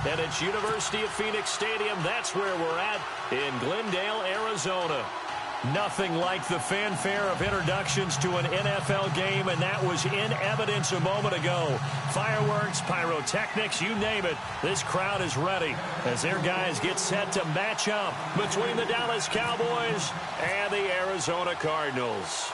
And it's University of Phoenix Stadium. That's where we're at in Glendale, Arizona. Nothing like the fanfare of introductions to an NFL game, and that was in evidence a moment ago. Fireworks, pyrotechnics, you name it. This crowd is ready as their guys get set to match up between the Dallas Cowboys and the Arizona Cardinals.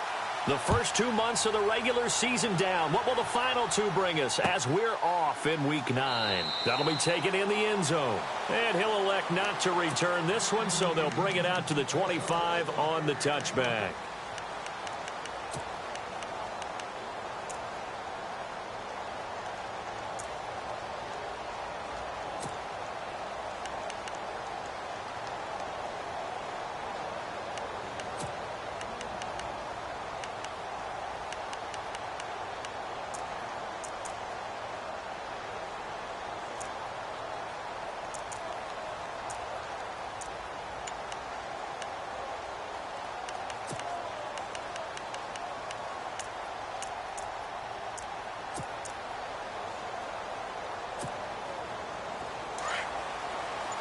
The first 2 months of the regular season down. What will the final two bring us as we're off in Week 9? That'll be taken in the end zone. And he'll elect not to return this one, so they'll bring it out to the 25 on the touchback.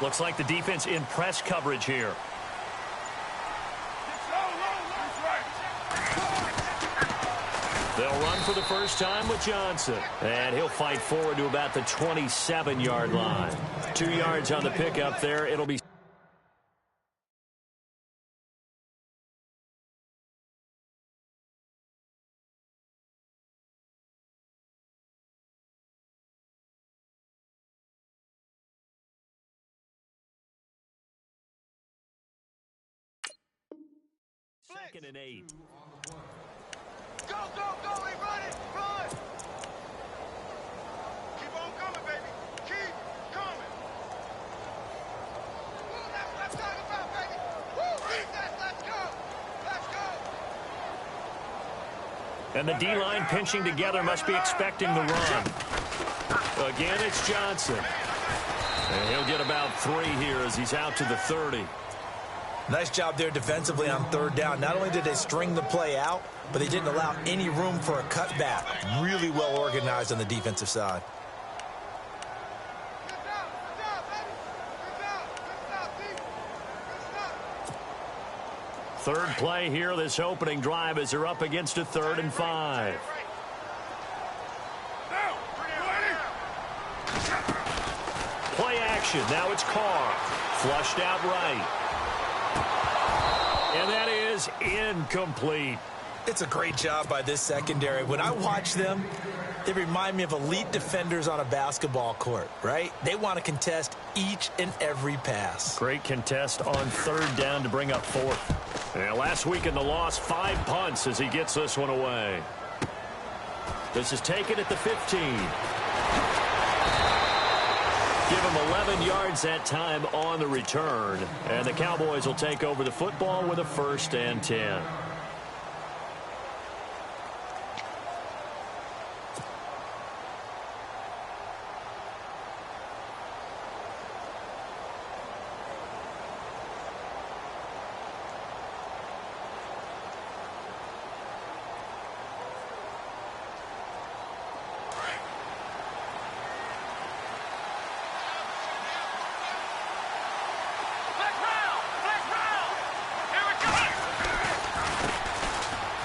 Looks like the defense in press coverage here. They'll run for the first time with Johnson. And he'll fight forward to about the 27-yard line. 2 yards on the pickup there. It'll be... Second and 8. Go, go, go, run it, run! Keep on coming, baby. Keep coming. Woo, that's what I'm talking about, baby. Woo, defense, let's go. Let's go. And the D-line pinching together must be expecting the run. Again, it's Johnson. And he'll get about 3 here as he's out to the 30. Nice job there defensively on third down. Not only did they string the play out, but they didn't allow any room for a cutback. Really well organized on the defensive side. Third play here, this opening drive, as they're up against a 3rd and 5. Play action. Now it's Carr. Flushed out right. And that is incomplete. It's a great job by this secondary. When I watch them, they remind me of elite defenders on a basketball court, right? They want to contest each and every pass. Great contest on 3rd down to bring up 4th. And last week in the loss, 5 punts as he gets this one away. This is taken at the 15. Give him 11 yards that time on the return. And the Cowboys will take over the football with a 1st and 10.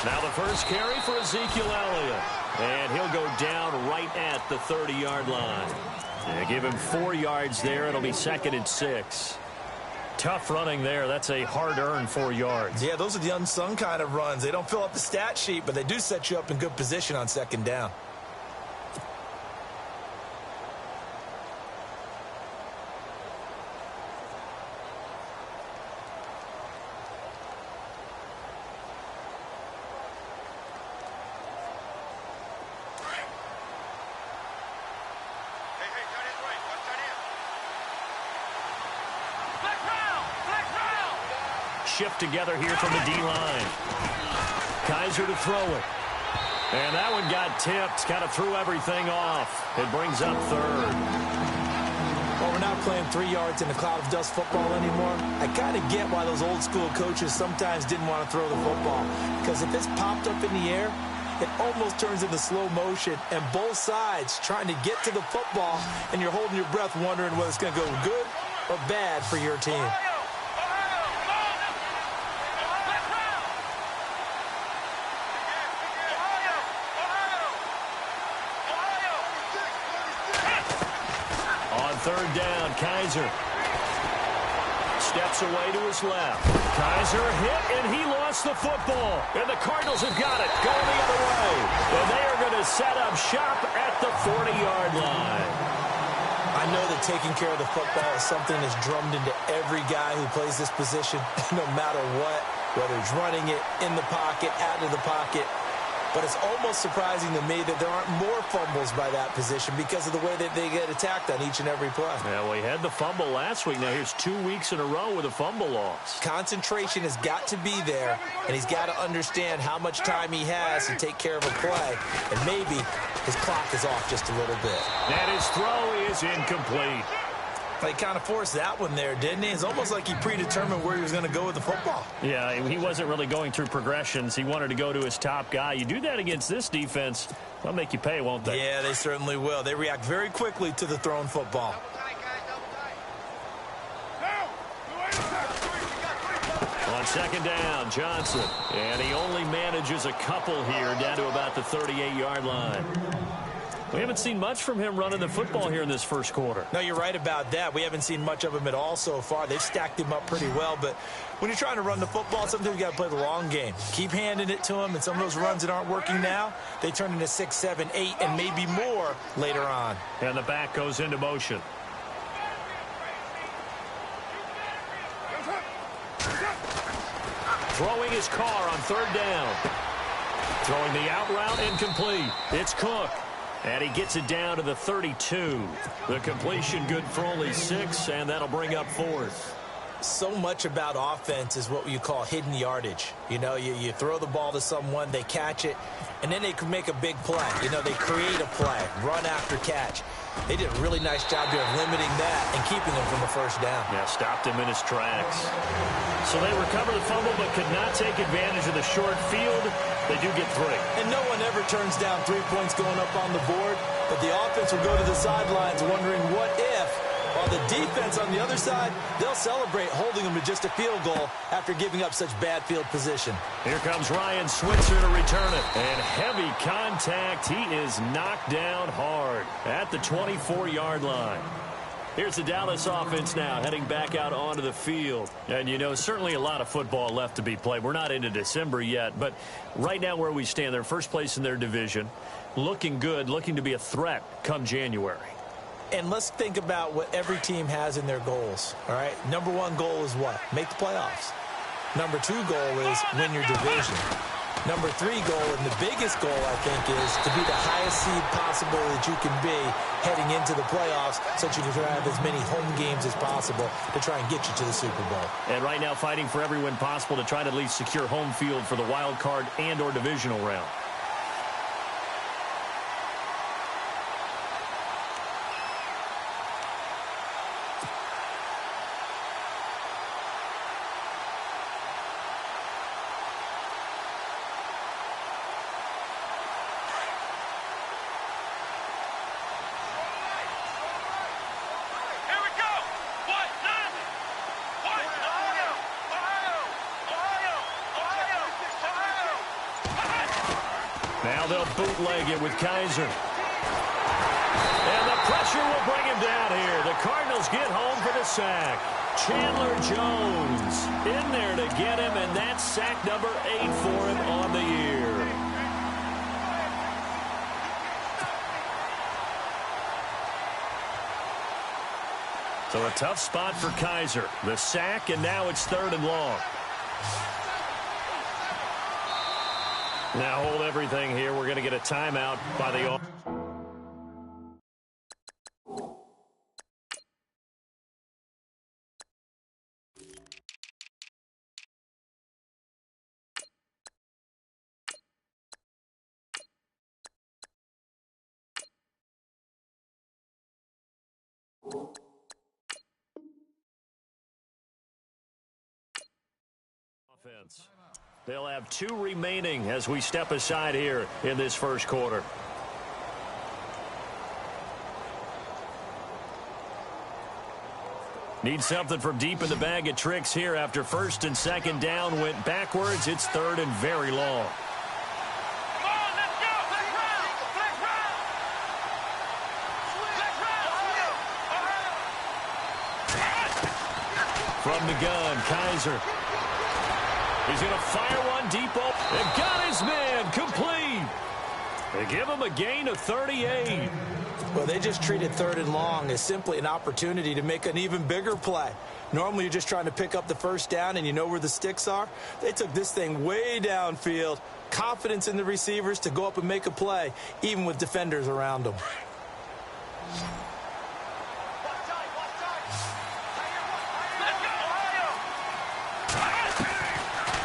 Now the first carry for Ezekiel Elliott. And he'll go down right at the 30-yard line. And give him 4 yards there. It'll be 2nd and 6. Tough running there. That's a hard-earned 4 yards. Yeah, those are the unsung kind of runs. They don't fill up the stat sheet, but they do set you up in good position on 2nd down. Shift together here from the D-line. Kaiser to throw it. And that one got tipped. Kind of threw everything off. It brings up 3rd. Well, we're not playing 3 yards in a cloud of dust football anymore. I kind of get why those old school coaches sometimes didn't want to throw the football. Because if it's popped up in the air, it almost turns into slow motion, and both sides trying to get to the football, and you're holding your breath wondering whether it's going to go good or bad for your team. On third down, Kaiser steps away to his left. Kaiser hit, and he lost the football. And the Cardinals have got it, going the other way. And they are going to set up shop at the 40-yard line. I know that taking care of the football is something that's drummed into every guy who plays this position, no matter what, whether it's running it, in the pocket, out of the pocket. But it's almost surprising to me that there aren't more fumbles by that position because of the way that they get attacked on each and every play. Yeah, well, he had the fumble last week. Now here's 2 weeks in a row with a fumble loss. Concentration has got to be there, and he's got to understand how much time he has to take care of a play. And maybe his clock is off just a little bit. And his throw is incomplete. He kind of forced that one there, didn't he? It's almost like he predetermined where he was going to go with the football. Yeah, he wasn't really going through progressions. He wanted to go to his top guy. You do that against this defense, they'll make you pay, won't they? Yeah, they certainly will. They react very quickly to the thrown football. On second down, Johnson. And he only manages a couple here down to about the 38-yard line. We haven't seen much from him running the football here in this first quarter. No, you're right about that. We haven't seen much of him at all so far. They've stacked him up pretty well, but when you're trying to run the football, sometimes you got to play the long game. Keep handing it to him, and some of those runs that aren't working now, they turn into 6, 7, 8, and maybe more later on. And the back goes into motion. Throwing his car on third down. Throwing the out route incomplete. It's Cook. And he gets it down to the 32. The completion good for only 6, and that'll bring up fourth. So much about offense is what you call hidden yardage. You know, you throw the ball to someone, they catch it, and then they can make a big play. You know, they create a play, run after catch. They did a really nice job here of limiting that and keeping him from a first down. Yeah, stopped him in his tracks. So they recover the fumble but could not take advantage of the short field. They do get 3. And no one ever turns down 3 points going up on the board, but the offense will go to the sidelines wondering what if. While the defense on the other side, they'll celebrate holding them to just a field goal after giving up such bad field position. Here comes Ryan Switzer to return it. And heavy contact. He is knocked down hard at the 24-yard line. Here's the Dallas offense now heading back out onto the field. And, you know, certainly a lot of football left to be played. We're not into December yet, but right now where we stand, they're first place in their division. Looking good, looking to be a threat come January. And let's think about what every team has in their goals, all right? Number 1 goal is what? Make the playoffs. Number 2 goal is win your division. Number 3 goal, and the biggest goal, I think, is to be the highest seed possible that you can be heading into the playoffs so that you can have as many home games as possible to try and get you to the Super Bowl. And right now fighting for every win possible to try to at least secure home field for the wild card and or divisional round. Now they'll bootleg it with Kaiser. And the pressure will bring him down here. The Cardinals get home for the sack. Chandler Jones in there to get him, and that's sack number 8 for him on the year. So a tough spot for Kaiser. The sack, and now it's 3rd and long. Now hold everything here. We're going to get a timeout by the offense. They'll have 2 remaining as we step aside here in this first quarter. Need something from deep in the bag of tricks here after first and second down went backwards. It's third and very long. Come on, let's go. Flex round. From the gun, Kaiser. He's going to fire one deep open. And got his man complete. They give him a gain of 38. Well, they just treated third and long as simply an opportunity to make an even bigger play. Normally, you're just trying to pick up the first down and you know where the sticks are. They took this thing way downfield. Confidence in the receivers to go up and make a play, even with defenders around them.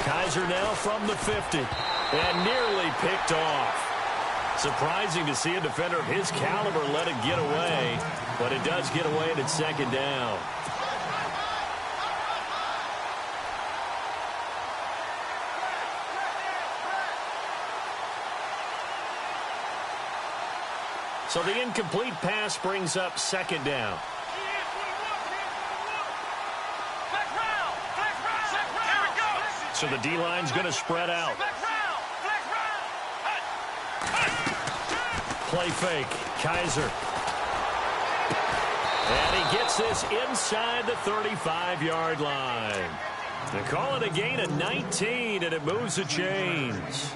Kaiser now from the 50 and nearly picked off. Surprising to see a defender of his caliber let it get away, but it does get away and it's second down. So the incomplete pass brings up second down. So the D-line's going to spread out. Play fake. Kaiser. And he gets this inside the 35-yard line. They call it a gain of 19, and it moves the chains.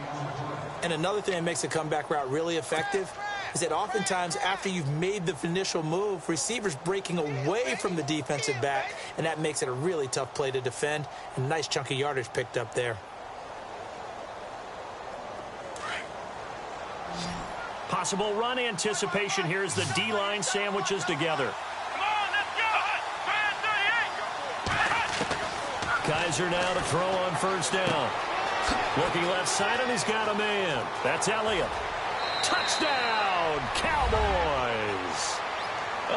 And another thing that makes a comeback route really effective is that oftentimes after you've made the initial move, receivers breaking away from the defensive back, and that makes it a really tough play to defend. And nice chunk of yardage picked up there. Possible run anticipation here as the D-line sandwiches together. Come on, let's go. Kaiser now to throw on first down. Looking left side, and he's got a man. That's Elliott. Touchdown, Cowboys!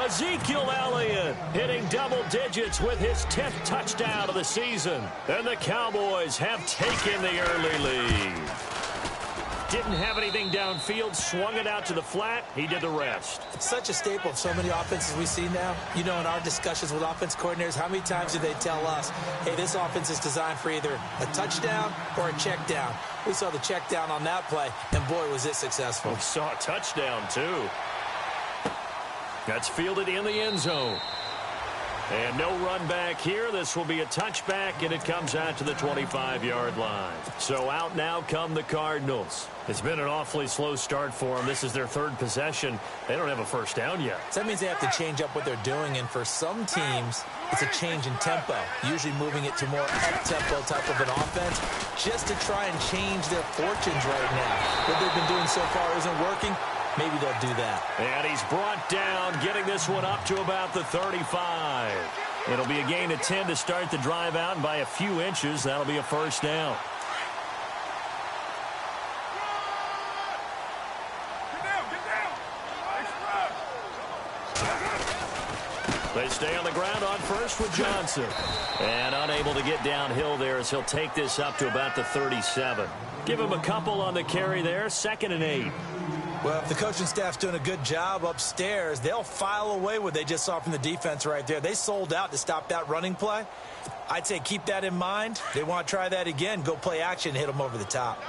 Ezekiel Elliott hitting double digits with his 10th touchdown of the season. And the Cowboys have taken the early lead. Didn't have anything downfield, swung it out to the flat. He did the rest. It's such a staple of so many offenses we see now. You know, in our discussions with offense coordinators, how many times do they tell us, hey, this offense is designed for either a touchdown or a check down. We saw the check down on that play, and boy, was it successful. We saw a touchdown, too. That's fielded in the end zone. And no run back here. This will be a touchback, and it comes out to the 25-yard line. So out now come the Cardinals. It's been an awfully slow start for them. This is their third possession. They don't have a first down yet. So that means they have to change up what they're doing, and for some teams, it's a change in tempo, usually moving it to more up-tempo type of an offense just to try and change their fortunes right now. What they've been doing so far isn't working. Maybe they'll do that. And he's brought down, getting this one up to about the 35. It'll be a gain of 10 to start the drive out, and by a few inches, that'll be a first down. They stay on the ground on first with Johnson. And unable to get downhill there as he'll take this up to about the 37. Give him a couple on the carry there, 2nd and 8. Well, if the coaching staff's doing a good job upstairs, they'll file away what they just saw from the defense right there. They sold out to stop that running play. I'd say keep that in mind. They want to try that again. Go play action and hit them over the top.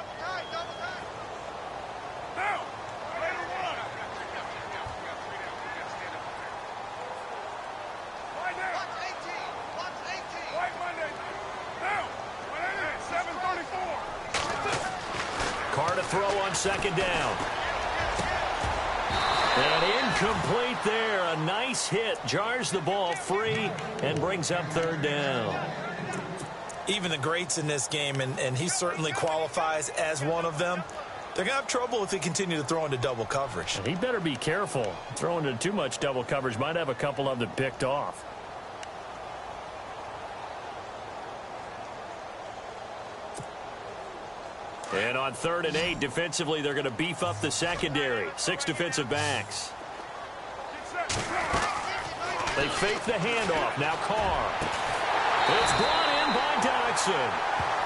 Carr to throw on second down. And incomplete there. A nice hit. Jars the ball free and brings up third down. Even the greats in this game, and he certainly qualifies as one of them, they're going to have trouble if they continue to throw into double coverage. He better be careful. Throwing into too much double coverage might have a couple of them picked off. And on 3rd and 8, defensively, they're going to beef up the secondary. 6 defensive backs. They fake the handoff. Now Carr. It's brought in in by Dodson.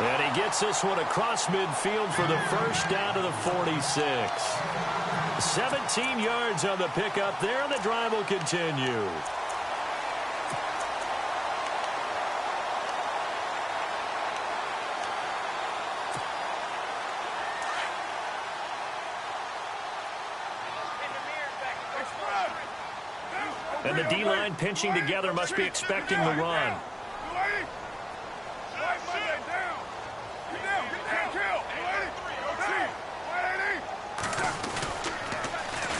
And he gets this one across midfield for the first down to the 46. 17 yards on the pickup there, and the drive will continue. And the D-line pinching together must be expecting the run.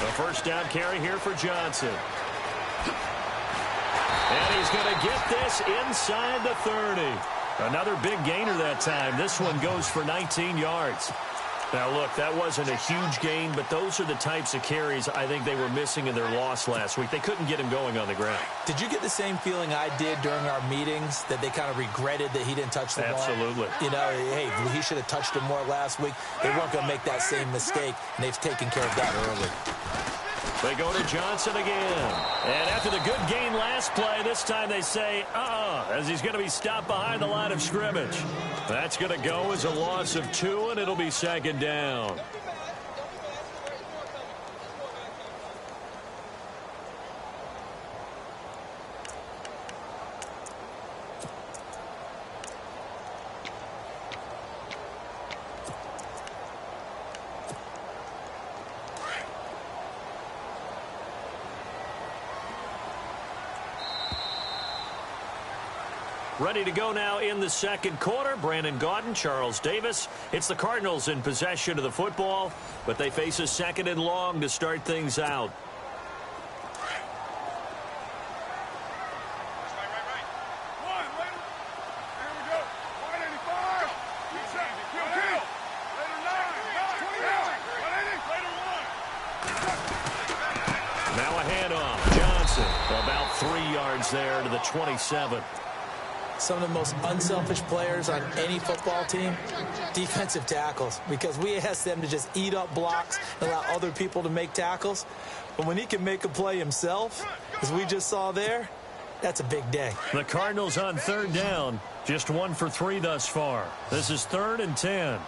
A first down carry here for Johnson. And he's going to get this inside the 30. Another big gainer that time. This one goes for 19 yards. Now, look, that wasn't a huge gain, but those are the types of carries I think they were missing in their loss last week. They couldn't get him going on the ground. Did you get the same feeling I did during our meetings, that they kind of regretted that he didn't touch the ball? Absolutely. You know, hey, he should have touched it more last week. They weren't going to make that same mistake, and they've taken care of that early. They go to Johnson again. And after the good gain last play, this time they say, as he's going to be stopped behind the line of scrimmage. That's going to go as a loss of 2, and it'll be second down. Ready to go now in the second quarter. Brandon Gaudin, Charles Davis. It's the Cardinals in possession of the football, but they face a second and long to start things out. Now a handoff. Johnson about 3 yards there to the 27. Some of the most unselfish players on any football team, defensive tackles, because we ask them to just eat up blocks and allow other people to make tackles. But when he can make a play himself, as we just saw there, that's a big day. The Cardinals on third down, just 1 for 3 thus far. This is 3rd and 10.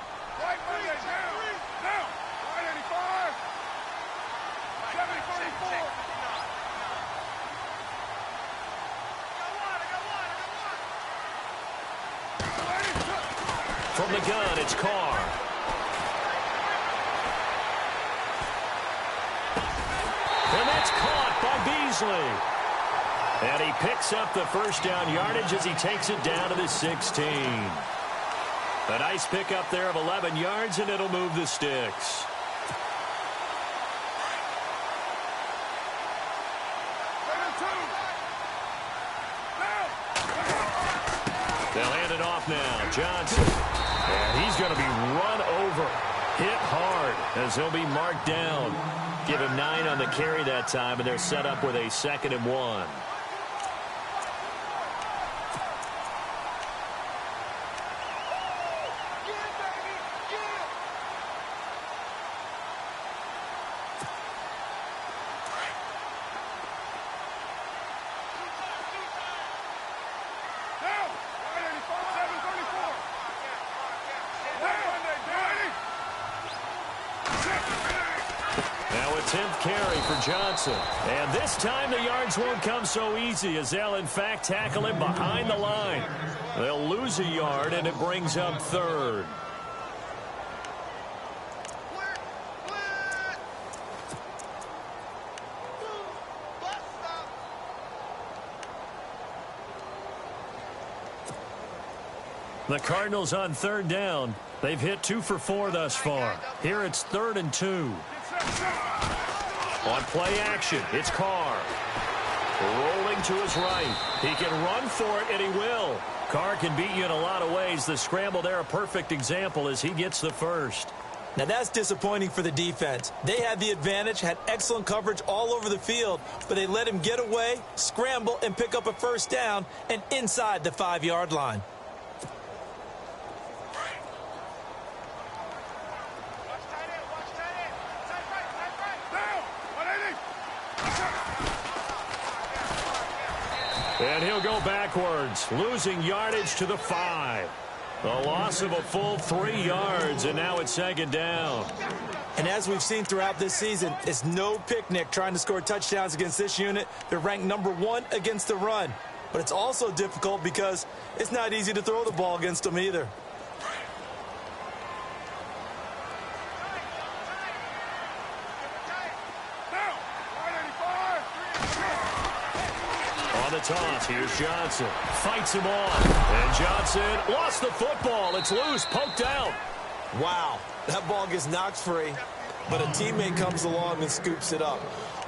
From the gun, it's Carr. And that's caught by Beasley. And he picks up the first down yardage as he takes it down to the 16. A nice pickup there of 11 yards, and it'll move the sticks. They'll hand it off now. Johnson. And he's going to be run over. Hit hard as he'll be marked down. Give him 9 on the carry that time, and they're set up with a 2nd and 1. Now a 10th carry for Johnson. And this time the yards won't come so easy as they'll in fact tackle him behind the line. They'll lose a yard and it brings up 3rd. The Cardinals on 3rd down. They've hit 2 for 4 thus far. Here it's 3rd and 2. On play action, it's Carr. Rolling to his right. He can run for it, and he will. Carr can beat you in a lot of ways. The scramble there, a perfect example as he gets the first. Now that's disappointing for the defense. They had the advantage, had excellent coverage all over the field, but they let him get away, scramble, and pick up a first down and inside the 5-yard line. And he'll go backwards, losing yardage to the 5. A loss of a full 3 yards, and now it's second down. And as we've seen throughout this season, it's no picnic trying to score touchdowns against this unit. They're ranked number 1 against the run. But it's also difficult because it's not easy to throw the ball against them either. On the toss, here's Johnson. Fights him off. And Johnson lost the football. It's loose, poked out. Wow, that ball gets knocked free, but a teammate comes along and scoops it up.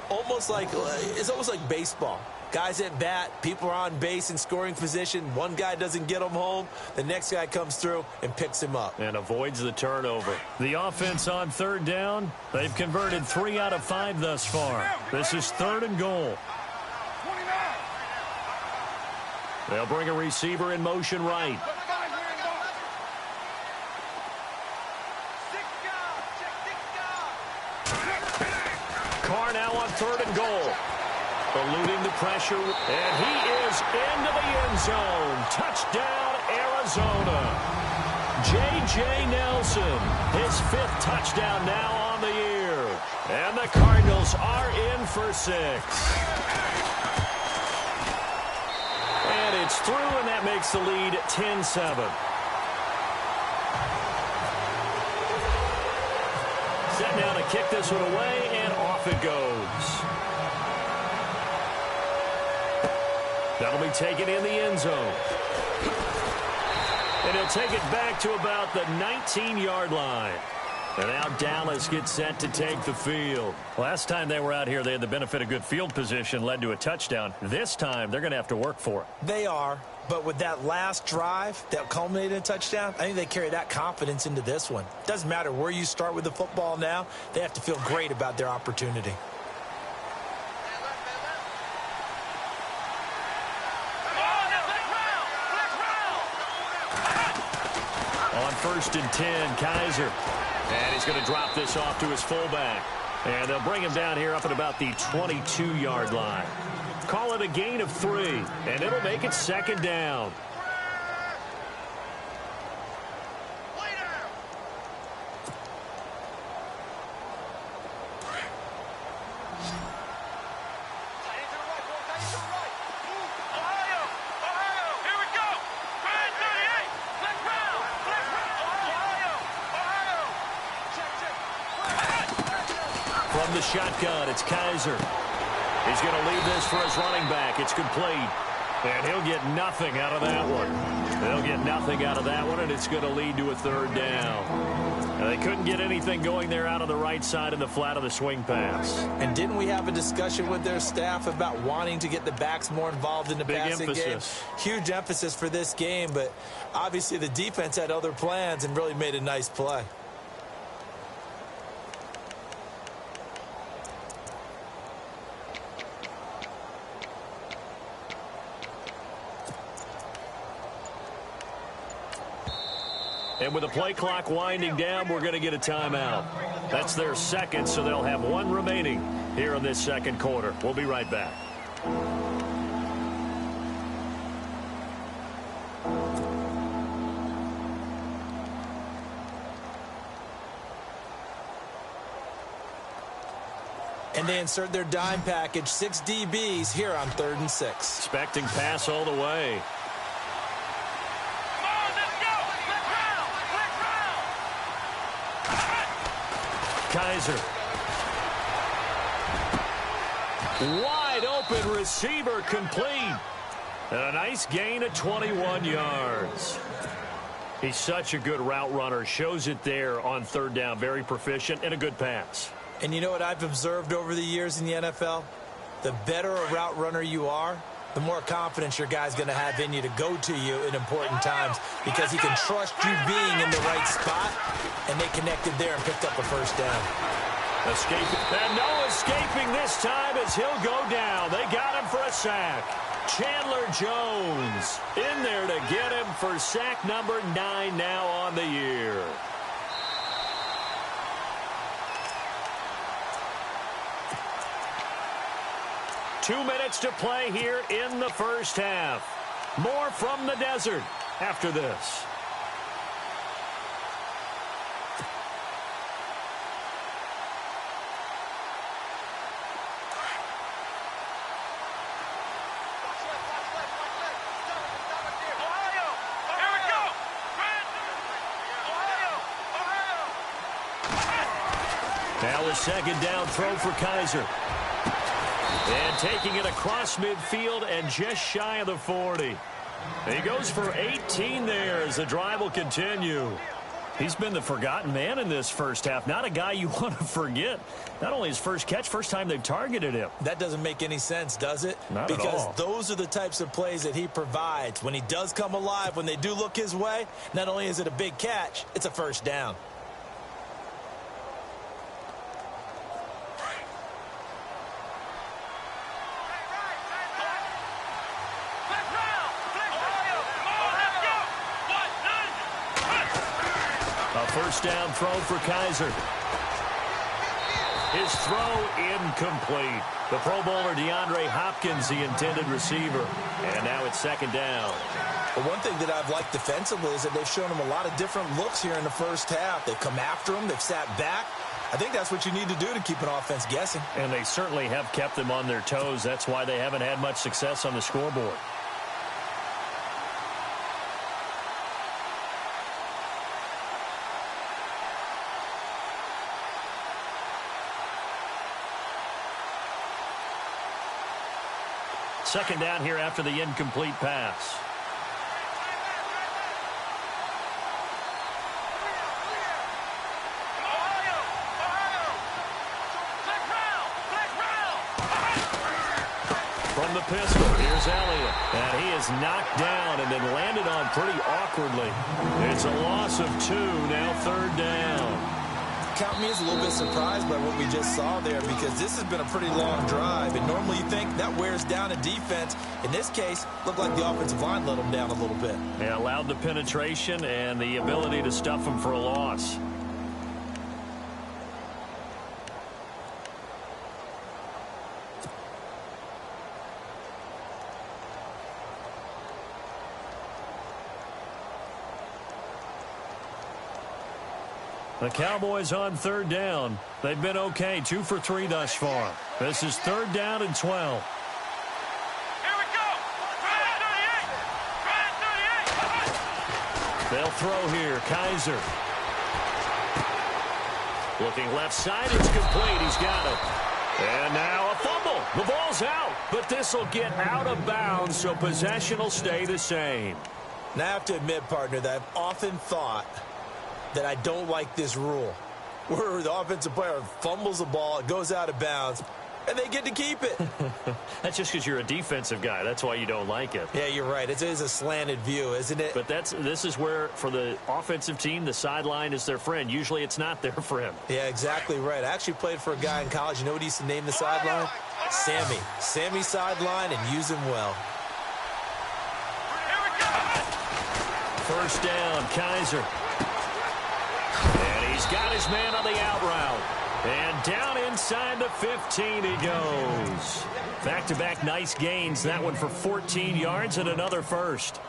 It's almost like baseball. Guys at bat, people are on base in scoring position. One guy doesn't get him home. The next guy comes through and picks him up. And avoids the turnover. The offense on third down, they've converted 3 out of 5 thus far. This is 3rd and goal. They'll bring a receiver in motion right. Carr now on 3rd and goal. Eluding the pressure, and he is into the end zone. Touchdown, Arizona. J.J. Nelson, his 5th touchdown now on the year. And the Cardinals are in for 6. And it's through, and that makes the lead 10-7. Set now to kick this one away, and off it goes. That'll be taken in the end zone. And he'll take it back to about the 19-yard line. And now Dallas gets set to take the field. Last time they were out here, they had the benefit of good field position, led to a touchdown. This time, they're going to have to work for it. They are, but with that last drive that culminated in a touchdown, I think they carry that confidence into this one. Doesn't matter where you start with the football now, they have to feel great about their opportunity. On 1st and 10, Kaiser. And he's going to drop this off to his fullback. And they'll bring him down here up at about the 22-yard line. Call it a gain of 3, and it'll make it 2nd down. From the shotgun, it's Kaiser. He's going to leave this for his running back. It's complete. And he'll get nothing out of that one. They'll get nothing out of that one, and it's going to lead to a 3rd down. Now, they couldn't get anything going there out of the right side in the flat of the swing pass. And didn't we have a discussion with their staff about wanting to get the backs more involved in the passing game? Huge emphasis for this game, but obviously the defense had other plans and really made a nice play. And with the play clock winding down, we're going to get a timeout. That's their 2nd, so they'll have 1 remaining here in this 2nd quarter. We'll be right back. And they insert their dime package, 6 DBs here on 3rd and 6. Expecting pass all the way. Kaiser. Wide open receiver complete. And a nice gain of 21 yards. He's such a good route runner. Shows it there on 3rd down. Very proficient and a good pass. And you know what I've observed over the years in the NFL? The better a route runner you are, the more confidence your guy's going to have in you to go to you in important times because he can trust you being in the right spot, and they connected there and picked up a 1st down. Escaping, and no escaping this time as he'll go down. They got him for a sack. Chandler Jones in there to get him for sack number 9 now on the year. 2 minutes to play here in the first half. More from the desert after this. Now a second down throw for Kaiser. And taking it across midfield and just shy of the 40. He goes for 18 there as the drive will continue. He's been the forgotten man in this first half. Not a guy you want to forget. Not only his first catch, first time they've targeted him. That doesn't make any sense, does it? Not at all. Because those are the types of plays that he provides. When he does come alive, when they do look his way, not only is it a big catch, it's a first down. First down throw for Kaiser. His throw incomplete. The Pro Bowler DeAndre Hopkins, the intended receiver. And now it's second down. But one thing that I've liked defensively is that they've shown him a lot of different looks here in the first half. They've come after him. They've sat back. I think that's what you need to do to keep an offense guessing. And they certainly have kept them on their toes. That's why they haven't had much success on the scoreboard. Second down here after the incomplete pass. From the pistol, here's Elliott. And he is knocked down and then landed on pretty awkwardly. It's a loss of 2, now third down. Count me as a little bit surprised by what we just saw there, because this has been a pretty long drive, and normally you think that wears down a defense. In this case, looked like the offensive line let them down a little bit. Yeah, allowed the penetration and the ability to stuff them for a loss. The Cowboys on third down. They've been okay, 2 for 3 thus far. This is third down and 12. Here we go. Try 38. They'll throw here. Kaiser. Looking left side. It's complete. He's got it. And now a fumble. The ball's out. But this will get out of bounds, so possession will stay the same. Now I have to admit, partner, that I've often thought that I don't like this rule, where the offensive player fumbles the ball, it goes out of bounds, and they get to keep it. That's just because you're a defensive guy. That's why you don't like it. Yeah, you're right. It is a slanted view, isn't it? But this is where, for the offensive team, the sideline is their friend. Usually it's not their friend. Yeah, exactly right. I actually played for a guy in college. You know what he used to name the sideline? Sammy. Sammy sideline, and use him well. Here we go. First down, Kaiser. And he's got his man on the out route. And down inside the 15 he goes. Back-to-back nice gains. That one for 14 yards and another first.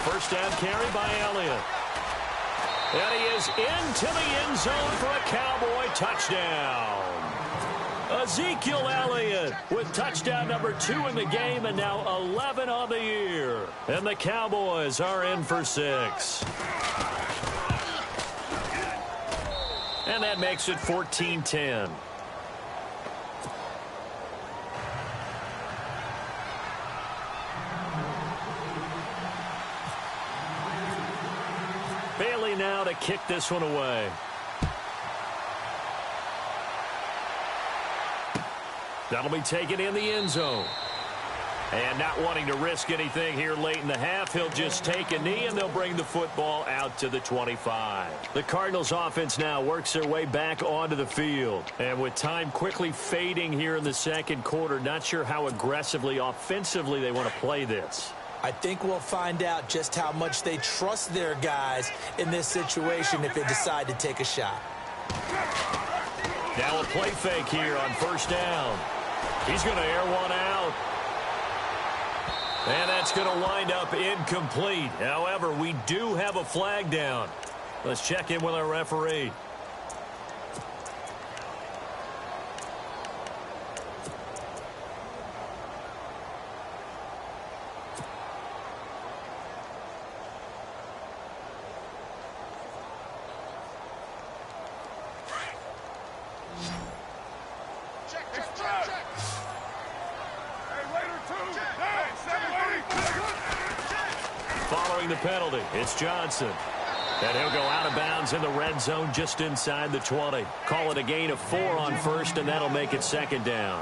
First down carry by Elliott. And he is into the end zone for a Cowboy touchdown. Ezekiel Elliott with touchdown number 2 in the game, and now 11 on the year. And the Cowboys are in for 6. And that makes it 14-10. Bailey now to kick this one away. That'll be taken in the end zone. And not wanting to risk anything here late in the half, he'll just take a knee, and they'll bring the football out to the 25. The Cardinals offense now works their way back onto the field. And with time quickly fading here in the second quarter, not sure how aggressively, offensively they want to play this. I think we'll find out just how much they trust their guys in this situation if they decide to take a shot. Now a play fake here on first down. He's going to air one out. And that's going to wind up incomplete. However, we do have a flag down. Let's check in with our referee. Following the penalty, it's Johnson. And he'll go out of bounds in the red zone just inside the 20. Call it a gain of 4 on first, and that'll make it second down.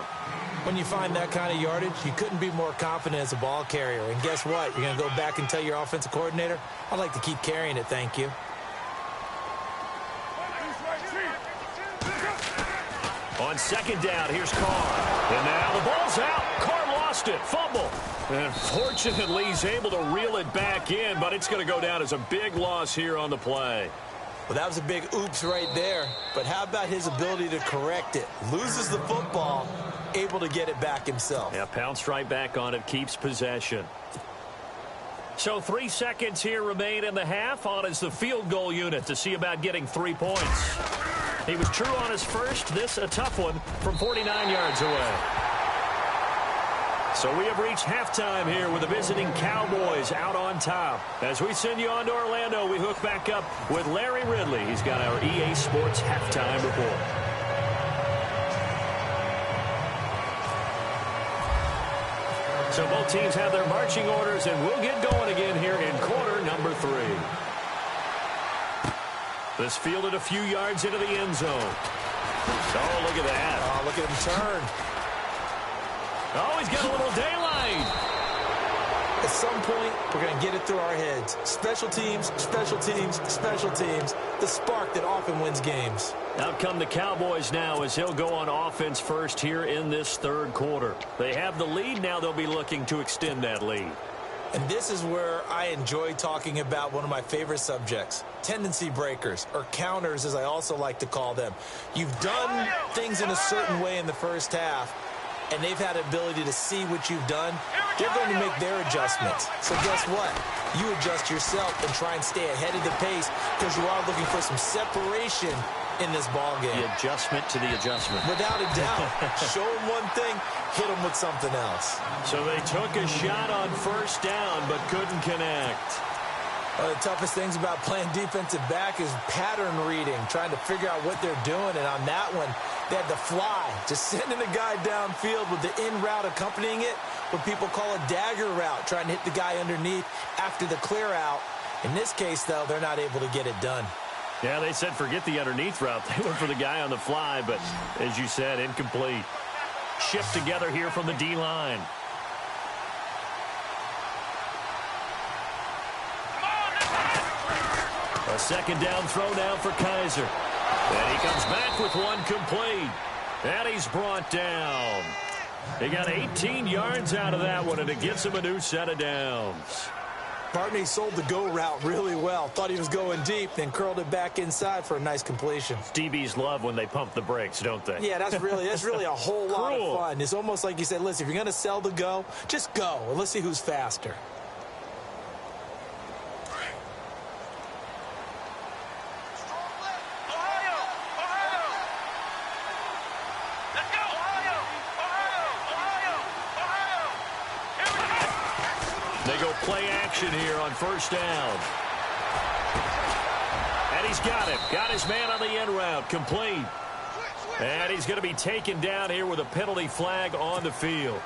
When you find that kind of yardage, you couldn't be more confident as a ball carrier. And guess what? You're going to go back and tell your offensive coordinator, I'd like to keep carrying it, thank you. On second down, here's Carr. And now the ball's out. Carr lost it. Fumble. And fortunately, he's able to reel it back in, but it's going to go down as a big loss here on the play. Well, that was a big oops right there. But how about his ability to correct it? Loses the football, able to get it back himself. Yeah, pounced right back on it, keeps possession. So 3 seconds here remain in the half. On is the field goal unit to see about getting 3 points. He was true on his first. This a tough one from 49 yards away. So we have reached halftime here with the visiting Cowboys out on top. As we send you on to Orlando, we hook back up with Larry Ridley. He's got our EA Sports halftime report. So both teams have their marching orders, and we'll get going again here in quarter number 3. This fielded a few yards into the end zone. Oh, look at that. Oh, look at him turn. Oh, he's got a little daylight. At some point, we're going to get it through our heads. Special teams, special teams, special teams. The spark that often wins games. Out come the Cowboys now as he'll go on offense first here in this third quarter. They have the lead. Now they'll be looking to extend that lead. And this is where I enjoy talking about one of my favorite subjects, tendency breakers, or counters as I also like to call them. You've done things in a certain way in the first half, and they've had the ability to see what you've done. They're going to make their adjustments. So guess what? You adjust yourself and try and stay ahead of the pace because you are looking for some separation in this ball game. The adjustment to the adjustment. Without a doubt. Show them one thing, hit them with something else. So they took a shot on first down but couldn't connect. One of the toughest things about playing defensive back is pattern reading, trying to figure out what they're doing. And on that one, they had the fly, just sending the guy downfield with the in route accompanying it, what people call a dagger route, trying to hit the guy underneath after the clear out. In this case, though, they're not able to get it done. Yeah, they said forget the underneath route. They went for the guy on the fly, but as you said, incomplete. Shift together here from the D-line. A second down throw now for Kaiser. And he comes back with one complete. And he's brought down. He got 18 yards out of that one, and it gets him a new set of downs. Bartney sold the go route really well. Thought he was going deep, then curled it back inside for a nice completion. DBs love when they pump the brakes, don't they? Yeah, that's really a whole lot of fun. It's almost like you said, listen, if you're going to sell the go, just go, and let's see who's faster. They go play action here on first down. And he's got him. Got his man on the end route. Complete. And he's going to be taken down here with a penalty flag on the field.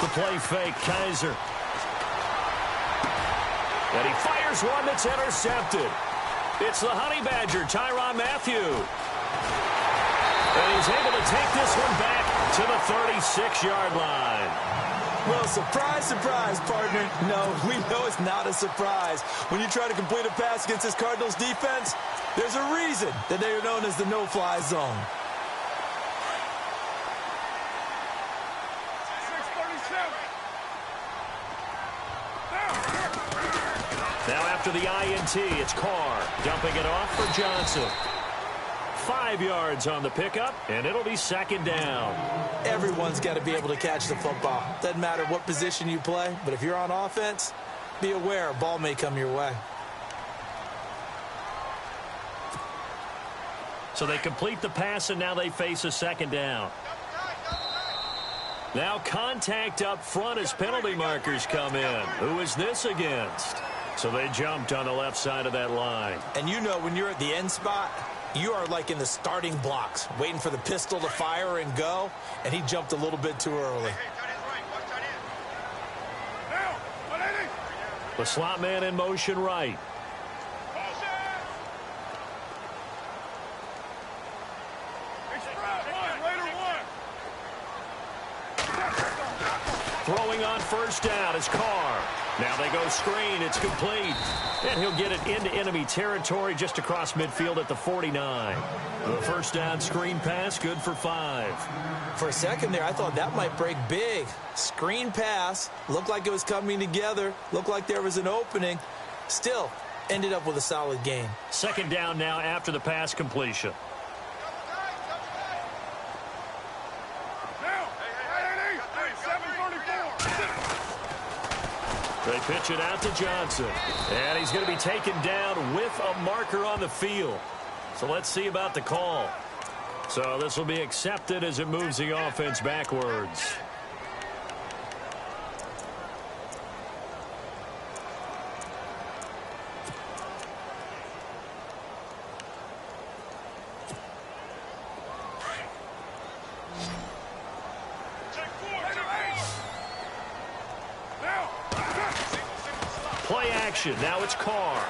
the play fake, Kaiser. And he fires one that's intercepted. It's the Honey Badger, Tyrann Mathieu. And he's able to take this one back to the 36-yard line. Well, surprise, surprise, partner. No, we know it's not a surprise. When you try to complete a pass against this Cardinals defense, there's a reason that they are known as the no-fly zone. Now after the INT, it's Carr dumping it off for Johnson. 5 yards on the pickup, and it'll be second down. Everyone's got to be able to catch the football. Doesn't matter what position you play, but if you're on offense, be aware a ball may come your way. So they complete the pass, and now they face a second down. Now contact up front as penalty markers come in. Who is this against? So they jumped on the left side of that line. And you know when you're at the end spot, you are like in the starting blocks, waiting for the pistol to fire and go, and he jumped a little bit too early. The slot man in motion right. Throwing on first down is Carr. Now they go screen. It's complete. And he'll get it into enemy territory just across midfield at the 49. The first down screen pass, good for 5. For a second there, I thought that might break big. Screen pass. Looked like it was coming together. Looked like there was an opening. Still, ended up with a solid game. Second down now after the pass completion. They pitch it out to Johnson. And he's going to be taken down with a marker on the field. So let's see about the call. So this will be accepted as it moves the offense backwards. Play action. Now it's Carr.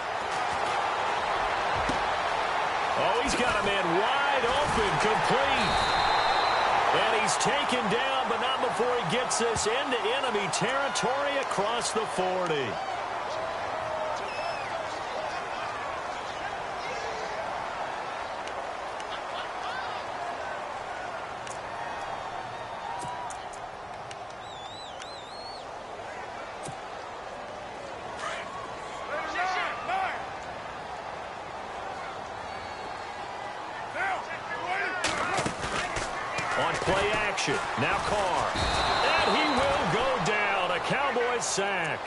Oh, he's got a man wide open, complete. And he's taken down, but not before he gets this into enemy territory across the 40. On play action, now Carr. And he will go down. A Cowboy sack.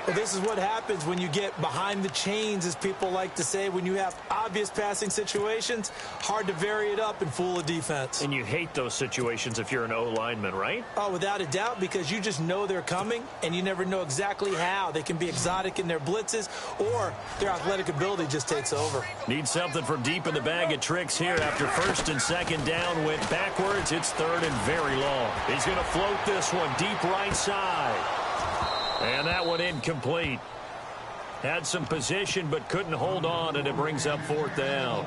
Well, this is what happens when you get behind the chains, as people like to say. When you have obvious passing situations, hard to vary it up and fool a defense. And you hate those situations if you're an O-lineman, right? Oh, without a doubt, because you just know they're coming, and you never know exactly how. They can be exotic in their blitzes, or their athletic ability just takes over. Need something from deep in the bag of tricks here. After first and second down went backwards, it's third and very long. He's going to float this one deep right side. And that one incomplete. Had some position but couldn't hold on, and it brings up fourth down.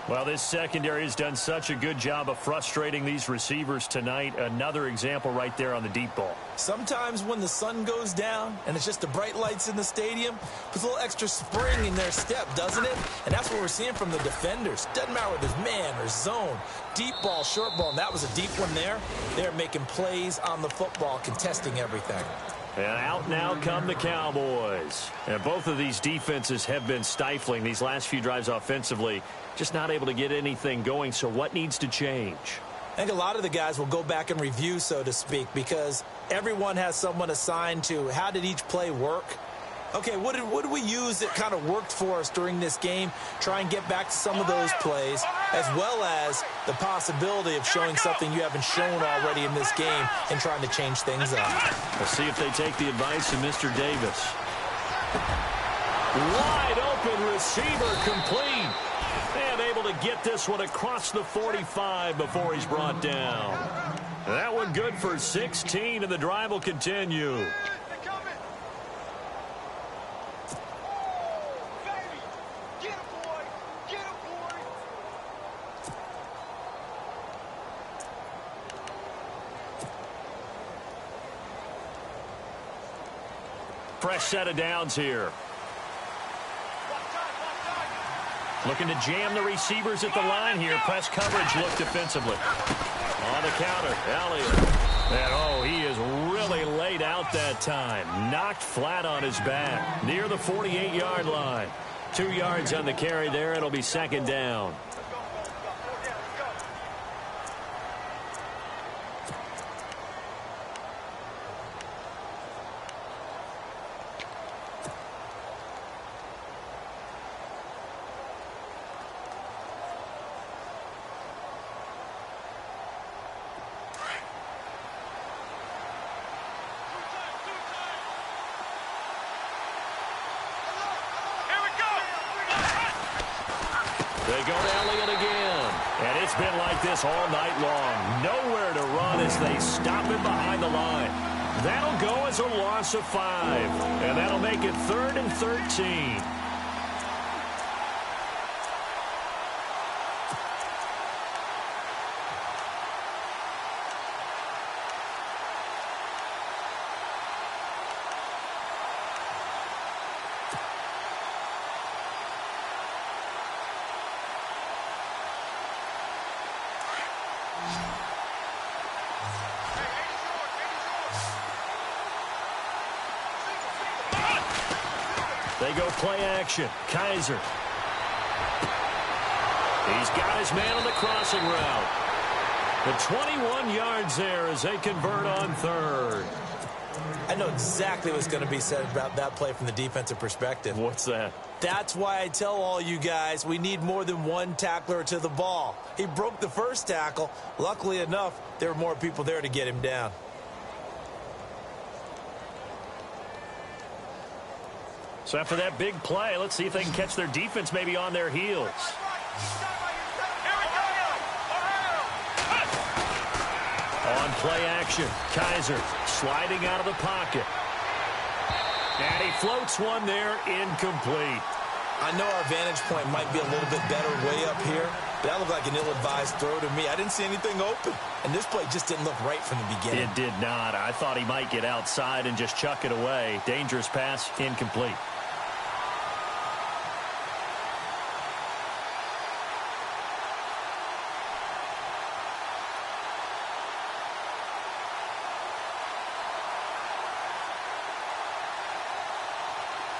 Well, this secondary has done such a good job of frustrating these receivers tonight. Another example right there on the deep ball. Sometimes when the sun goes down and it's just the bright lights in the stadium, puts a little extra spring in their step, doesn't it? And that's what we're seeing from the defenders. Doesn't matter whether it's man or zone, deep ball, short ball, and that was a deep one there. They're making plays on the football, contesting everything. And out now come the Cowboys. And both of these defenses have been stifling these last few drives offensively. Just not able to get anything going. So what needs to change? I think a lot of the guys will go back and review, so to speak, because everyone has someone assigned to how did each play work. Okay, what did we use that kind of worked for us during this game? Try and get back to some of those plays, as well as the possibility of showing something you haven't shown already in this game and trying to change things up. We'll see if they take the advice of Mr. Davis. Wide open receiver, complete. And able to get this one across the 45 before he's brought down. That one good for 16, and the drive will continue. They're coming. Baby, get him, boy. Get him, boy. Fresh set of downs here. Looking to jam the receivers at the line here. Press coverage look defensively. On the counter, Elliott. And oh, he is really laid out that time. Knocked flat on his back. Near the 48-yard line. 2 yards on the carry there. It'll be second down. They go to Elliott again. And it's been like this all night long. Nowhere to run as they stop him behind the line. That'll go as a loss of 5. And that'll make it 3rd and 13. They go play action. Kaiser. He's got his man on the crossing route. The 21 yards there as they convert on 3rd. I know exactly what's going to be said about that play from the defensive perspective. What's that? That's why I tell all you guys we need more than one tackler to the ball. He broke the first tackle. Luckily enough, there were more people there to get him down. So after that big play, let's see if they can catch their defense maybe on their heels. On play action, Kaiser sliding out of the pocket. And he floats one there, incomplete. I know our vantage point might be a little bit better way up here, but that looked like an ill-advised throw to me. I didn't see anything open, and this play just didn't look right from the beginning. It did not. I thought he might get outside and just chuck it away. Dangerous pass, incomplete.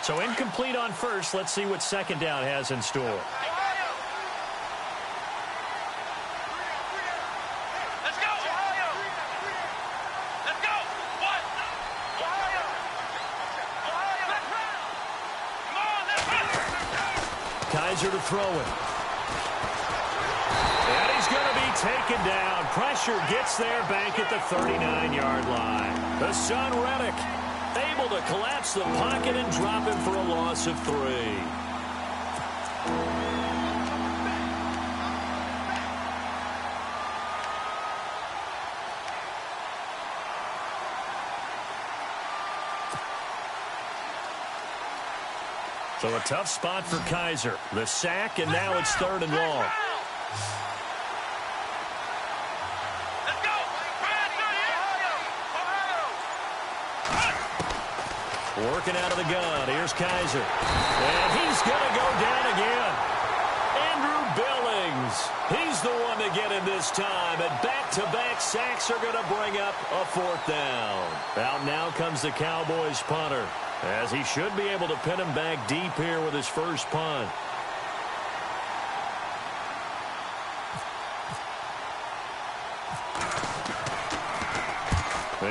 So incomplete on first. Let's see what second down has in store. Let's go, Ohio! Let's go! What? Ohio! Ohio! Come on, let's run! Kaiser to throw it. And he's going to be taken down. Pressure gets there back at the 39-yard line. The son, Reddick, able to collapse the pocket and drop him for a loss of 3. So a tough spot for Kaiser. The sack, and now it's 3rd and long. Working out of the gun. Here's Kaiser. And he's going to go down again. Andrew Billings. He's the one to get him this time. And back-to-back sacks are going to bring up a 4th down. Out now comes the Cowboys punter, as he should be able to pin him back deep here with his first punt.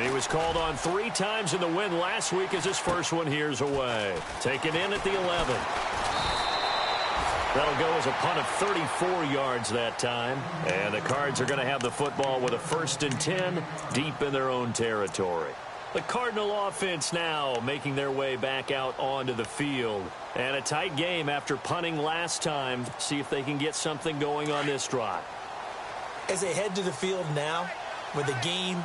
He was called on 3 times in the win last week as his first one here's away. Taken in at the 11. That'll go as a punt of 34 yards that time. And the Cards are going to have the football with a 1st and 10 deep in their own territory. The Cardinal offense now making their way back out onto the field. And a tight game after punting last time. See if they can get something going on this drive. As they head to the field now, with the game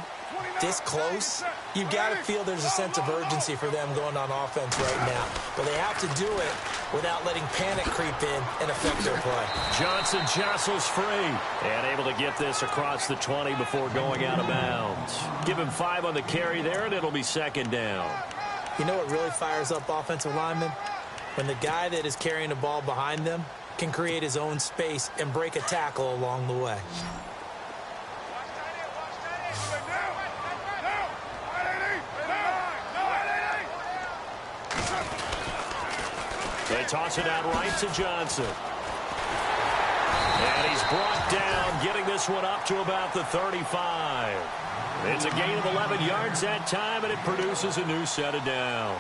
this close, you've got to feel there's a sense of urgency for them going on offense right now. But they have to do it without letting panic creep in and affect their play. Johnson jostles free and able to get this across the 20 before going out of bounds. Give him 5 on the carry there, and it'll be second down. You know what really fires up offensive linemen? When the guy that is carrying the ball behind them can create his own space and break a tackle along the way. They toss it out right to Johnson. And he's brought down, getting this one up to about the 35. It's a gain of 11 yards that time, and it produces a new set of downs.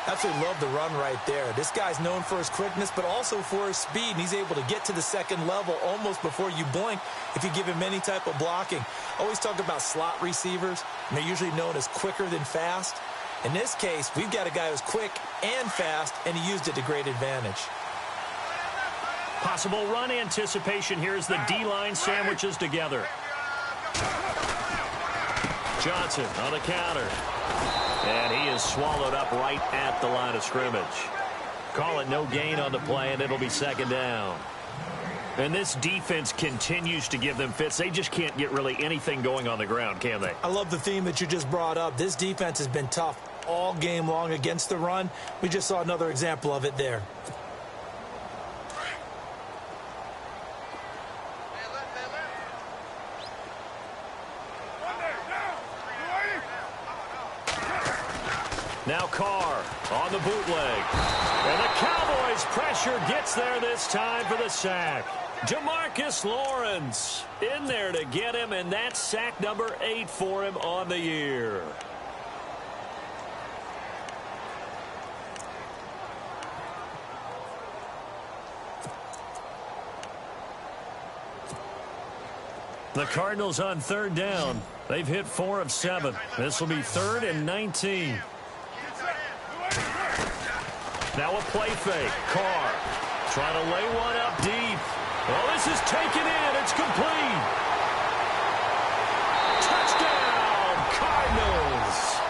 Absolutely love the run right there. This guy's known for his quickness, but also for his speed, and he's able to get to the second level almost before you blink if you give him any type of blocking. Always talk about slot receivers, and they're usually known as quicker than fast. In this case, we've got a guy who's quick and fast, and he used it to great advantage. Possible run anticipation here as the D-line sandwiches together. Johnson on the counter. And he is swallowed up right at the line of scrimmage. Call it no gain on the play, and it'll be second down. And this defense continues to give them fits. They just can't get really anything going on the ground, can they? I love the theme that you just brought up. This defense has been tough all game long against the run. We just saw another example of it there. Now Carr on the bootleg. And the Cowboys' pressure gets there this time for the sack. Jamarcus Lawrence in there to get him, and that's sack number 8 for him on the year. The Cardinals on third down. They've hit 4 of 7. This will be 3rd and 19. Now a play fake. Carr trying to lay one up deep. Oh, this is taken in. It's complete. Touchdown, Cardinals.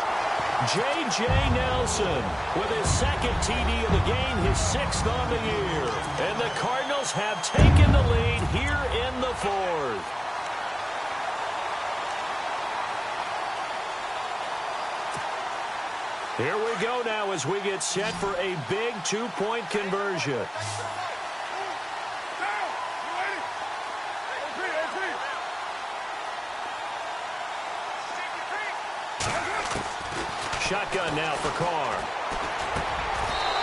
J.J. Nelson with his second TD of the game, his 6th on the year. And the Cardinals have taken the lead here in the 4th. Here we go now as we get set for a big 2-point conversion. Shotgun now for Carr.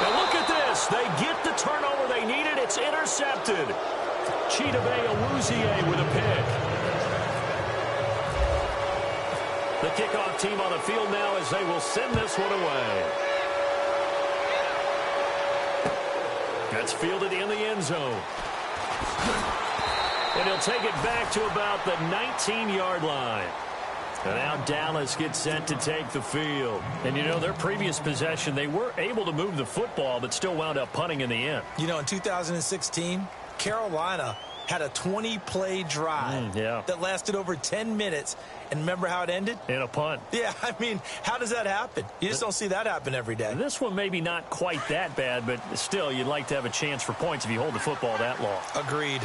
Now look at this. They get the turnover they needed. It's intercepted. Chidobe Awuzie with a pick. The kickoff team on the field now as they will send this one away. That's fielded in the end zone. And he'll take it back to about the 19-yard line. And now Dallas gets set to take the field. And, you know, their previous possession, they were able to move the football but still wound up punting in the end. You know, in 2016, Carolina had a 20-play drive that lasted over 10 minutes. And remember how it ended? In a punt. Yeah, I mean, how does that happen? You just don't see that happen every day. This one maybe not quite that bad, but still, you'd like to have a chance for points if you hold the football that long. Agreed.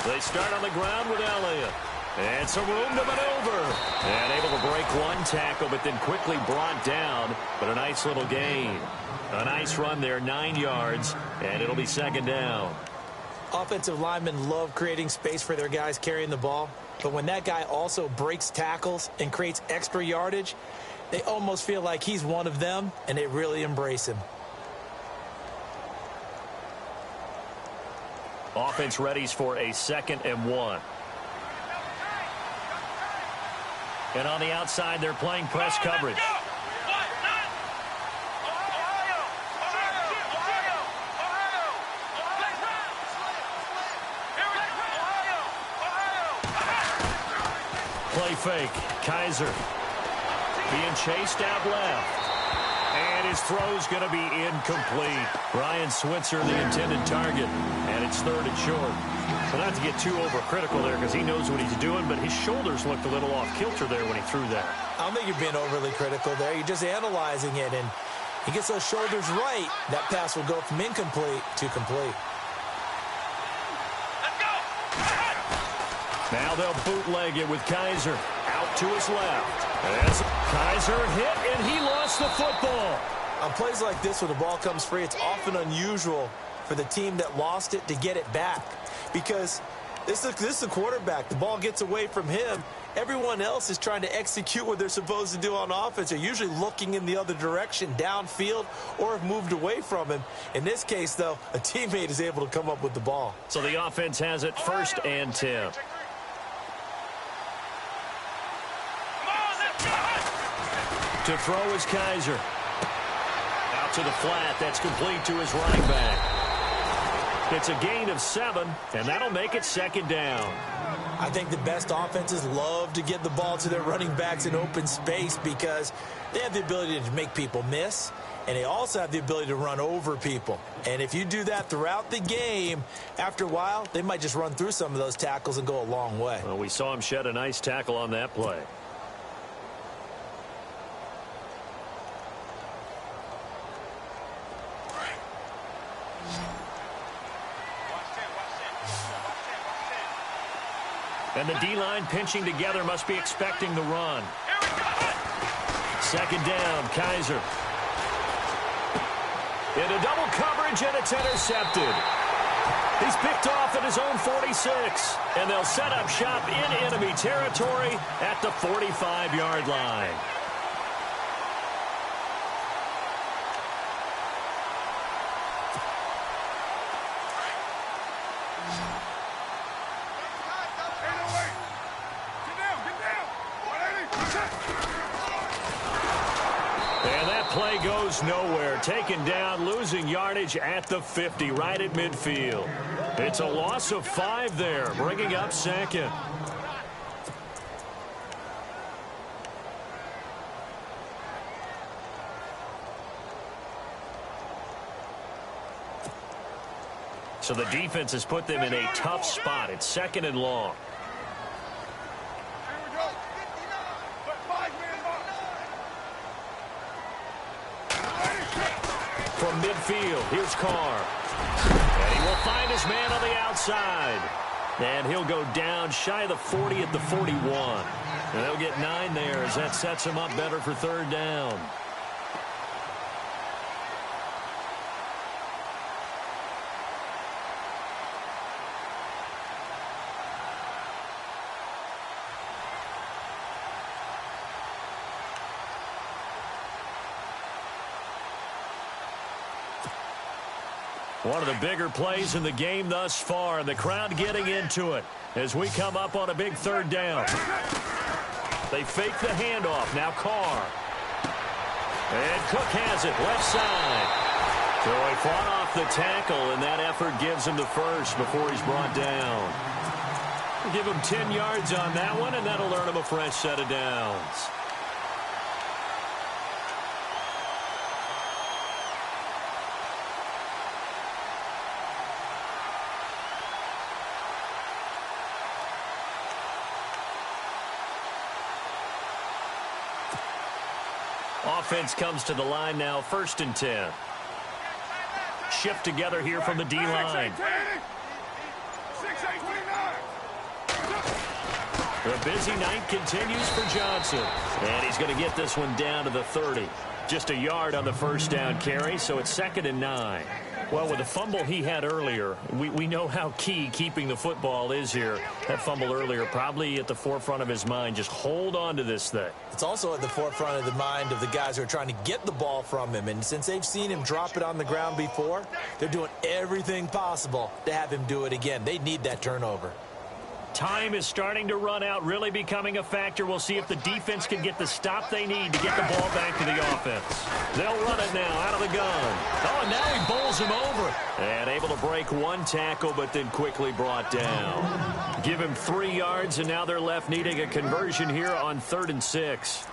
They start on the ground with Elliott. And some room to maneuver. And able to break one tackle, but then quickly brought down. But a nice little gain. A nice run there, 9 yards, and it'll be second down. Offensive linemen love creating space for their guys carrying the ball. But when that guy also breaks tackles and creates extra yardage, they almost feel like he's one of them, and they really embrace him. Offense readies for a 2nd and 1. And on the outside, they're playing press coverage. Play fake. Kaiser being chased out left. And his throw's going to be incomplete. Ryan Switzer, the intended target, and it's 3rd and short. Well, not to get too overcritical there because he knows what he's doing, but his shoulders looked a little off kilter there when he threw that. I don't think you're being overly critical there. You're just analyzing it, and he gets those shoulders right. That pass will go from incomplete to complete. Let's go! Now they'll bootleg it with Kaiser. Out to his left. As Kaiser hit, and he lost the football. On plays like this, when the ball comes free, it's often unusual for the team that lost it to get it back. Because this is the quarterback. The ball gets away from him. Everyone else is trying to execute what they're supposed to do on offense. They're usually looking in the other direction, downfield, or have moved away from him. In this case, though, a teammate is able to come up with the ball. So the offense has it 1st and 10. To throw is Kaiser. Out to the flat. That's complete to his running back. It's a gain of 7, and that'll make it 2nd down. I think the best offenses love to get the ball to their running backs in open space because they have the ability to make people miss, and they also have the ability to run over people. And if you do that throughout the game, after a while, they might just run through some of those tackles and go a long way. Well, we saw him shed a nice tackle on that play. And the D-line pinching together must be expecting the run. 2nd down, Kaiser. Into double coverage, and it's intercepted. He's picked off at his own 46. And they'll set up shop in enemy territory at the 45-yard line. Play goes nowhere. Taken down, losing yardage at the 50, right at midfield. It's a loss of 5 there, bringing up 2nd. So the defense has put them in a tough spot. It's 2nd and long. From midfield, here's Carr. And he will find his man on the outside. And he'll go down shy of the 40 at the 41. And they'll get 9 there as that sets him up better for 3rd down. One of the bigger plays in the game thus far, and the crowd getting into it as we come up on a big 3rd down. They fake the handoff. Now Carr. And Cook has it left side. So he fought off the tackle, and that effort gives him the first before he's brought down. We'll give him 10 yards on that one, and that'll earn him a fresh set of downs. Offense comes to the line now, 1st and 10. Shift together here from the D-line. The busy night continues for Johnson. And he's going to get this one down to the 30. Just a yard on the 1st down carry, so it's 2nd and 9. Well, with the fumble he had earlier, we know how key keeping the football is here. That fumble earlier probably at the forefront of his mind. Just hold on to this thing. It's also at the forefront of the mind of the guys who are trying to get the ball from him. And since they've seen him drop it on the ground before, they're doing everything possible to have him do it again. They need that turnover. Time is starting to run out, really becoming a factor. We'll see if the defense can get the stop they need to get the ball back to the offense. They'll run it now out of the gun. Oh, and now he bowls him over. And able to break one tackle, but then quickly brought down. Give him 3 yards, and now they're left needing a conversion here on 3rd and 6.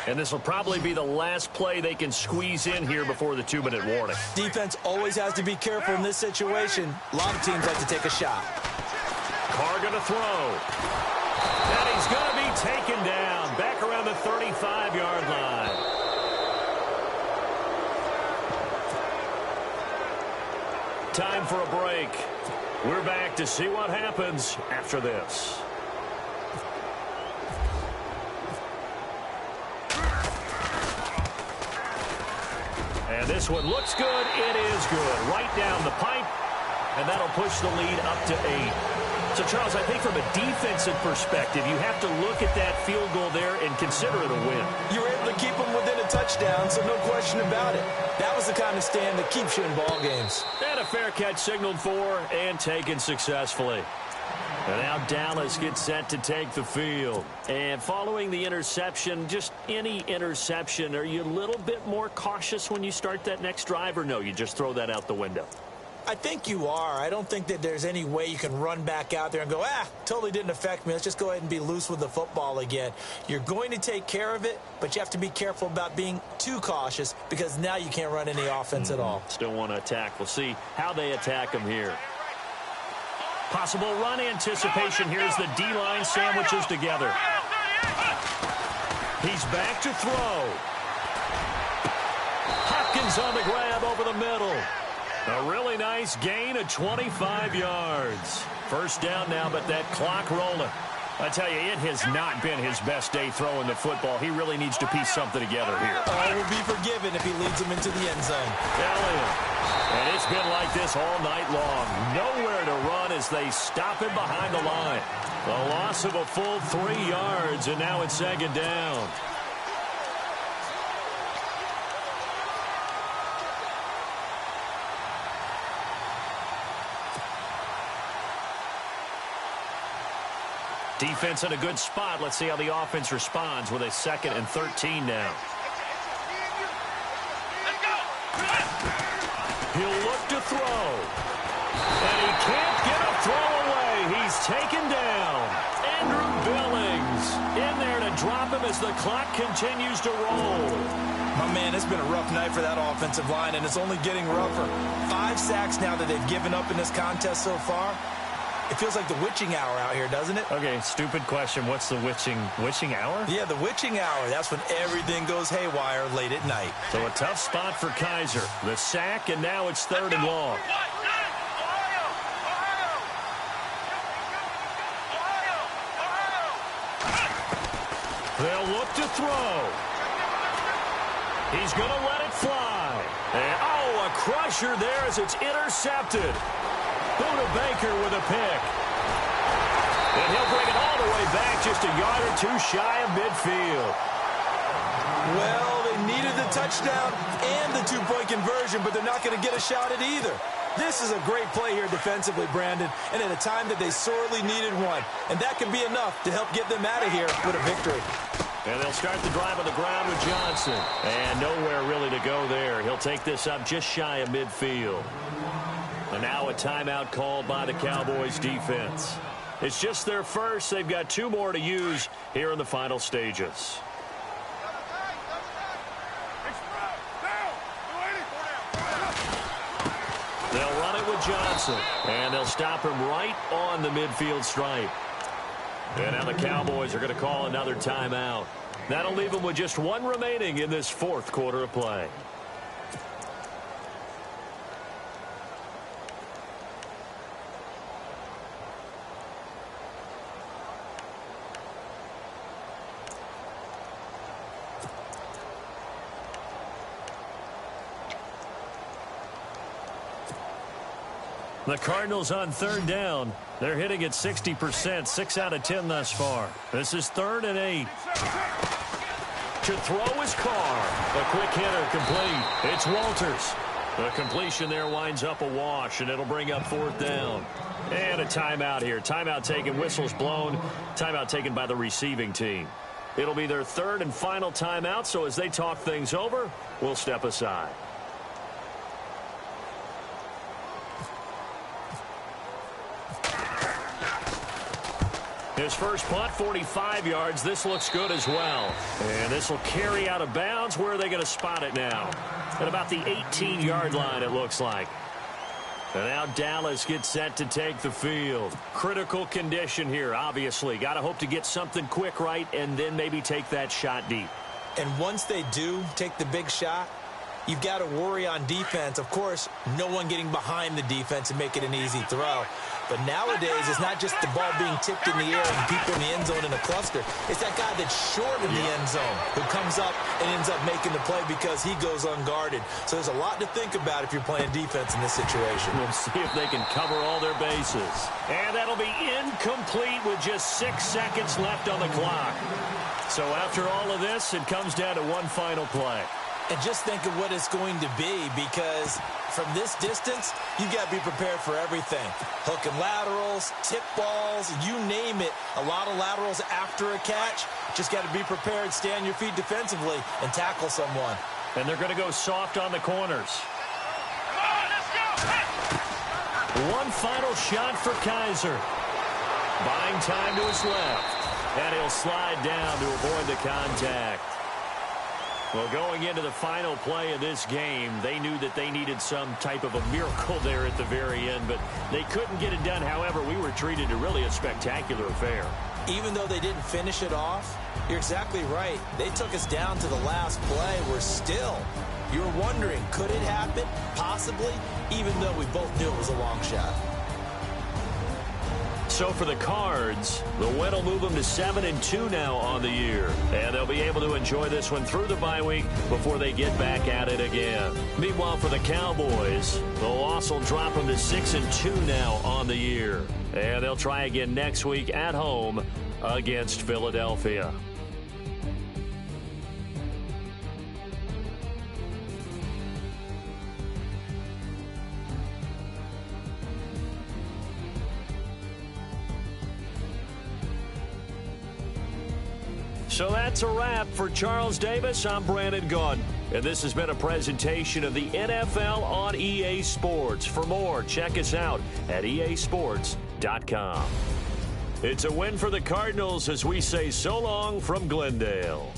And this will probably be the last play they can squeeze in here before the 2-minute warning. Defense always has to be careful in this situation. A lot of teams like to take a shot. Carr going to throw. And he's going to be taken down back around the 35-yard line. Time for a break. We're back to see what happens after this. And this one looks good. It is good. Right down the pipe. And that'll push the lead up to 8. So, Charles, I think from a defensive perspective, you have to look at that field goal there and consider it a win. You were able to keep them within a touchdown, so no question about it. That was the kind of stand that keeps you in ball games. And a fair catch signaled for and taken successfully. And now Dallas gets set to take the field. And following the interception, just any interception, are you a little bit more cautious when you start that next drive, or no, you just throw that out the window? I think you are. I don't think that there's any way you can run back out there and go, totally didn't affect me. Let's just go ahead and be loose with the football again. You're going to take care of it, but you have to be careful about being too cautious because now you can't run any offense at all. Still want to attack. We'll see how they attack them here. Possible run anticipation. Here's the D-line sandwiches together. He's back to throw. Hopkins on the grab over the middle. A really nice gain of 25 yards. First down now, but that clock rolling. I tell you, it has not been his best day throwing the football. He really needs to piece something together here. All will be forgiven if he leads them into the end zone. And it's been like this all night long. Nowhere to run as they stop him behind the line. The loss of a full 3 yards, and now it's second down. Defense in a good spot. Let's see how the offense responds with a 2nd and 13 now. He'll look to throw. And he can't get a throw away. He's taken down. Andrew Billings in there to drop him as the clock continues to roll. My man, it's been a rough night for that offensive line, and it's only getting rougher. 5 sacks now that they've given up in this contest so far. It feels like the witching hour out here, doesn't it? Okay, stupid question. What's the witching hour? Yeah, the witching hour. That's when everything goes haywire late at night. So a tough spot for Kaiser. The sack, and now it's 3rd and long. They'll look to throw. He's going to let it fly. And, a crusher there as it's intercepted. Buda Baker with a pick. And he'll bring it all the way back just a yard or 2 shy of midfield. Well, they needed the touchdown and the 2-point conversion, but they're not going to get a shot at either. This is a great play here defensively, Brandon, and at a time that they sorely needed one. And that can be enough to help get them out of here with a victory. And they'll start the drive on the ground with Johnson. And nowhere really to go there. He'll take this up just shy of midfield. And now a timeout called by the Cowboys defense. It's just their first. They've got 2 more to use here in the final stages. They'll run it with Johnson. And they'll stop him right on the midfield stripe. And now the Cowboys are going to call another timeout. That'll leave them with just 1 remaining in this 4th quarter of play. The Cardinals on 3rd down. They're hitting at 60%, 6 out of 10 thus far. This is 3rd and 8. To throw is Carr. The quick hitter complete. It's Walters. The completion there winds up a wash, and it'll bring up 4th down. And a timeout here. Timeout taken, whistles blown. Timeout taken by the receiving team. It'll be their 3rd and final timeout, so as they talk things over, we'll step aside. His first punt, 45 yards. This looks good as well. And this will carry out of bounds. Where are they going to spot it now? At about the 18-yard line, it looks like. And now Dallas gets set to take the field. Critical condition here, obviously. Got to hope to get something quick right and then maybe take that shot deep. And once they do take the big shot, you've got to worry on defense. Of course, no one getting behind the defense and make it an easy throw. But nowadays, it's not just the ball being tipped in the air and people in the end zone in a cluster. It's that guy that's short in the end zone who comes up and ends up making the play because he goes unguarded. So there's a lot to think about if you're playing defense in this situation. We'll see if they can cover all their bases. And that'll be incomplete with just 6 seconds left on the clock. So after all of this, it comes down to one final play. And just think of what it's going to be, because from this distance, you've got to be prepared for everything. Hook and laterals, tip balls, you name it. A lot of laterals after a catch. Just got to be prepared, stay on your feet defensively, and tackle someone. And they're going to go soft on the corners. One final shot for Kaiser. Buying time to his left. And he'll slide down to avoid the contact. Well, going into the final play of this game, they knew that they needed some type of a miracle there at the very end, but they couldn't get it done. However, we were treated to really a spectacular affair. Even though they didn't finish it off, you're exactly right. They took us down to the last play. You're wondering, could it happen? Possibly, even though we both knew it was a long shot. So for the Cards, the win will move them to 7-2 now on the year. And they'll be able to enjoy this one through the bye week before they get back at it again. Meanwhile, for the Cowboys, the loss will drop them to 6-2 now on the year. And they'll try again next week at home against Philadelphia. So that's a wrap. For Charles Davis, I'm Brandon Gaudin. And this has been a presentation of the NFL on EA Sports. For more, check us out at easports.com. It's a win for the Cardinals as we say so long from Glendale.